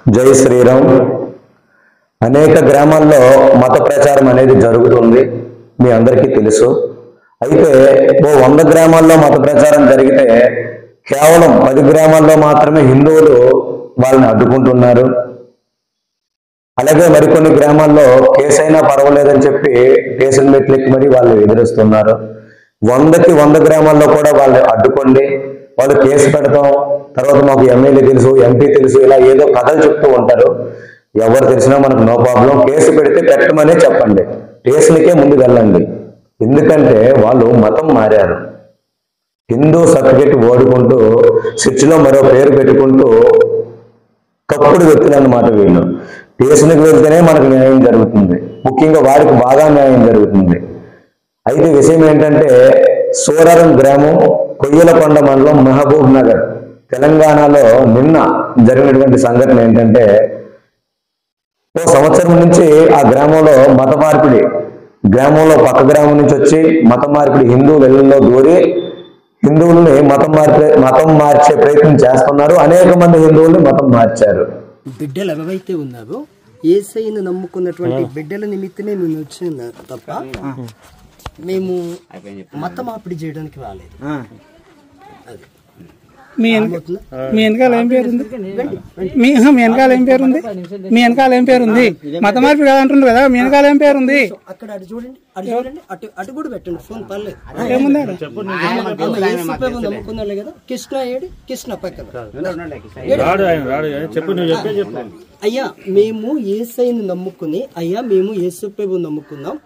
జై శ్రీరామ్. అనేక గ్రామాల్లో మత ప్రచారం అనేది జరుగుతుంది, మీ అందరికీ తెలుసు. అయితే 100 గ్రామాల్లో మత ప్రచారం జరిగితే కేవలం 10 గ్రామాల్లో మాత్రమే హిందువులు వాళ్ళని అడ్డుకుంటున్నారు. అలాగే మరికొన్ని గ్రామాల్లో కేసు అయినా పర్వాలేదని చెప్పి స్టేషన్ మెట్లెక్కి మరి వాళ్ళు ఎదురుస్తున్నారు. 100కి 100 గ్రామాల్లో కూడా వాళ్ళు అడ్డుకోండి, వాళ్ళు కేసు పెడతాం, తర్వాత మాకు ఎమ్మెల్యే తెలుసు, ఎంపీ తెలుసు, ఇలా ఏదో కథలు చెప్తూ ఉంటారు. ఎవరు తెలిసినా మనకు నో ప్రాబ్లం. కేసు పెడితే పెట్టమనే చెప్పండి, స్టేషన్కే ముందు వెళ్ళండి. ఎందుకంటే వాళ్ళు మతం మారారు. హిందూ సర్టిఫికెట్ ఓడుకుంటూ స్విచ్లో మరో పేరు పెట్టుకుంటూ తప్పుడు వ్యక్తులు అన్నమాట వీళ్ళు. స్టేషన్కి వెళ్తేనే మనకు న్యాయం జరుగుతుంది, ముఖ్యంగా వారికి బాగా న్యాయం జరుగుతుంది. అయితే విషయం ఏంటంటే, సూరారం గ్రామం, కొయ్యలకొండ మండలం, మహబూబ్ నగర్, తెలంగాణలో నిన్న జరిగినటువంటి సంఘటన ఏంటంటే, 1 సంవత్సరం నుంచి ఆ గ్రామంలో మత మార్పిడి, గ్రామంలో పక్క గ్రామం నుంచి వచ్చి మత మార్పిడి హిందువుల ఇళ్లలో దూరి హిందువుల్ని మతం మార్చే ప్రయత్నం చేస్తున్నారు. అనేక మంది హిందువుల్ని మతం మార్చారు. బిడ్డలు ఎవరైతే ఉన్నారో యేసయ్యను నమ్ముకున్నటువంటి బిడ్డల నిమిత్తమే మేము వచ్చిన తప్ప మేము మత మార్పిడి చేయడానికి రాలేదు. మీ వెనకాల ఏం పేరుంది? మీ వెనకాల ఏం పేరుంది? మీ వెనకాల ఏం పేరుంది? మత మార్పిడి కాదంటుండ్రు కదా, మీ వెనకాల ఏం పేరుంది? అక్కడ అటు చూడండి, అటు కూడా పెట్టండి, ఫోన్ పర్లేదు. ఏముంది? నమ్ముకున్నాలే కదా, కృష్ణ ఏడు, కృష్ణ పక్కన. అయ్యా మేము యేసయ్యను నమ్ముకుని, అయ్యా మేము యేసు ప్రభువును నమ్ముకున్నాం,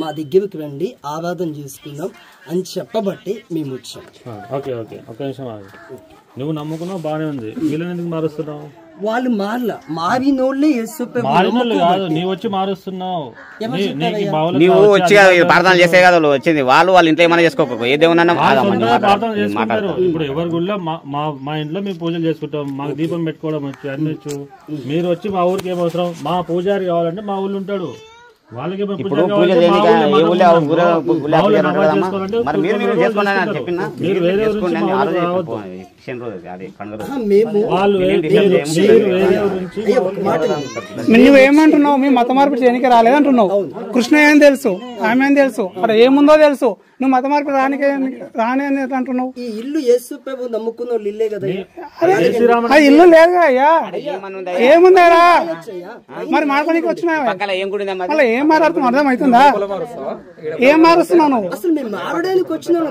మా దగ్గరికి రండి ఆరాధన చేసుకుందాం అని చెప్పబట్టి మేము వచ్చాం. ఓకే ఓకే, ఒక నిమిషం ఆగు. నువ్వు నమ్ముకున్నావు బాగానే ఉంది, వీళ్ళని ఎందుకు మారుస్తున్నావు? వాళ్ళు మారినోళ్ళే యేసు ప్రభువు మారినోళ్ళు కాదు, నీవు వచ్చి మారుస్తున్నావు. నువ్వు వచ్చి ప్రార్థన చేసే కదా వచ్చింది, వాళ్ళ ఇంట్లో ఏమైనా చేసుకోకపో, ఏ దేవునన్నా ప్రార్థన చేసుకుంటారు. ఇప్పుడు ఎవరి గుళ్ళో మా ఇంట్లో మేము పూజలు చేసుకుంటాం, మాకు దీపం పెట్టుకోవడం వచ్చు, అన్ని వచ్చు. మీరు వచ్చి మా ఊరికి ఏం అవసరం? మా పూజారి కావాలంటే మా ఊళ్ళు ఉంటాడు, వాళ్ళకి నువ్వేమంటున్నావు? మీ మత మార్పిడి చేయడానికి రాలేదంటున్నావు. కృష్ణ ఏం తెలుసు, ఆమె ఏం తెలుసు, అక్కడ ఏముందో తెలుసు, నువ్వు మత మార్పిడి రాని అంటున్నావు. ఈ ఇల్లు యేసు ప్రభువు నమ్ముకున్న వాళ్ళు ఇల్లే కదా. ఇల్లు లేదుగా అయ్యా, ఏముందారా? మరి మార్పడానికి వచ్చినావా? మళ్ళీ ఏం మాట్లాడుతున్నావు? అర్థం అవుతుందా? ఏం మారుస్తున్నావు నువ్వు? అసలు మేము మారడానికి వచ్చినాం.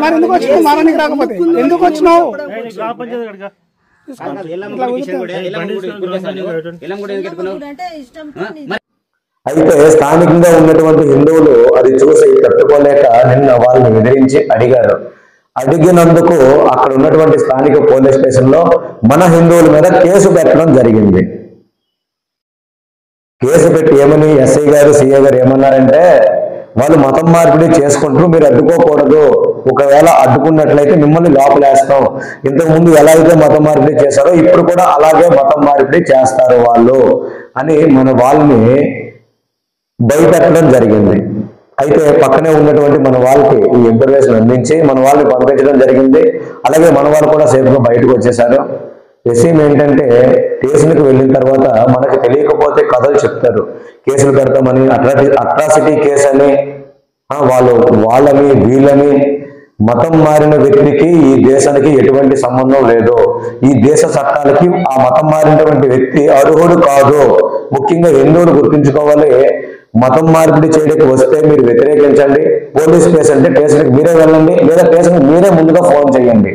మరి ఎందుకు వచ్చినావు? మారడానికి రాకపోతే ఎందుకు వచ్చినావు? అయితే స్థానికంగా ఉన్నటువంటి హిందువులు అది చూసి తట్టుకోలేక నిన్న వాళ్ళని ఎదిరించి అడిగారు. అడిగినందుకు అక్కడ ఉన్నటువంటి స్థానిక పోలీస్ స్టేషన్ లో మన హిందువుల మీద కేసు పెట్టడం జరిగింది. కేసు పెట్టి ఏమని ఎస్ఐ గారు, సిఐ గారు ఏమన్నారంటే, వాళ్ళు మతం మార్పిడి చేసుకుంటూ మీరు అడ్డుకోకూడదు, ఒకవేళ అడ్డుకున్నట్లయితే మిమ్మల్ని లోపలేస్తాం. ఇంతకుముందు ఎలా అయితే మతం మార్పిడి చేశారో ఇప్పుడు కూడా అలాగే మతం మార్పిడి చేస్తారు వాళ్ళు అని మన వాళ్ళని భయపెట్టడం జరిగింది. అయితే పక్కనే ఉన్నటువంటి మన వాళ్ళకి ఈ ఇన్ఫర్మేషన్ అందించి మన వాళ్ళని పంపించడం జరిగింది. అలాగే మన వాళ్ళు కూడా సేఫ్గా బయటకు వచ్చేసారు. విషయం ఏంటంటే, స్టేషన్కి వెళ్ళిన తర్వాత మనకు తెలియకపోతే కథలు చెప్తారు, కేసులు పెడతామని, అట్రాసిటీ కేసు అని, వాళ్ళని వీళ్ళని. మతం మారిన వ్యక్తికి ఈ దేశానికి ఎటువంటి సంబంధం లేదు. ఈ దేశ చట్టాలకి ఆ మతం మారినటువంటి వ్యక్తి అర్హుడు కాదు. ముఖ్యంగా హిందువులు గుర్తుంచుకోవాలి, మతం మార్పిడి చేయడానికి వస్తే మీరు వ్యతిరేకించండి. పోలీస్ కేసు అంటే స్టేషన్కి మీరే వెళ్ళండి, లేదా స్టేషన్కి మీరే ముందుగా ఫోన్ చేయండి.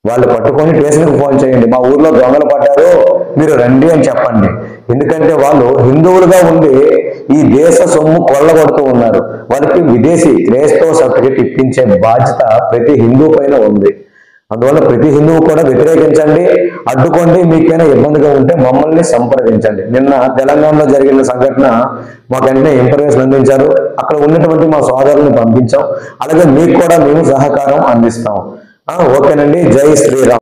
వాళ్ళు పట్టుకొని స్టేషన్కి ఫోన్ చేయండి, మా ఊర్లో దొంగలు పడ్డారు మీరు రండి అని చెప్పండి. ఎందుకంటే వాళ్ళు హిందువులుగా ఉండి ఈ దేశ సొమ్ము కొల్లగొడుతూ ఉన్నారు. వాళ్ళకి విదేశీ క్రైస్తవ సర్టిఫికెట్ ఇప్పించే బాధ్యత ప్రతి హిందూ పైన ఉంది. అందువల్ల ప్రతి హిందువు కూడా వ్యతిరేకించండి, అడ్డుకోండి. మీకైనా ఇబ్బందిగా ఉంటే మమ్మల్ని సంప్రదించండి. నిన్న తెలంగాణలో జరిగిన సంఘటన మాకు వెంటనే ఇన్ఫర్మేషన్ అందించారు, అక్కడ ఉన్నటువంటి మా సోదరులను పంపించాం. అలాగే మీకు కూడా మేము సహకారం అందిస్తాం. ఓకేనండి. జై శ్రీరామ్.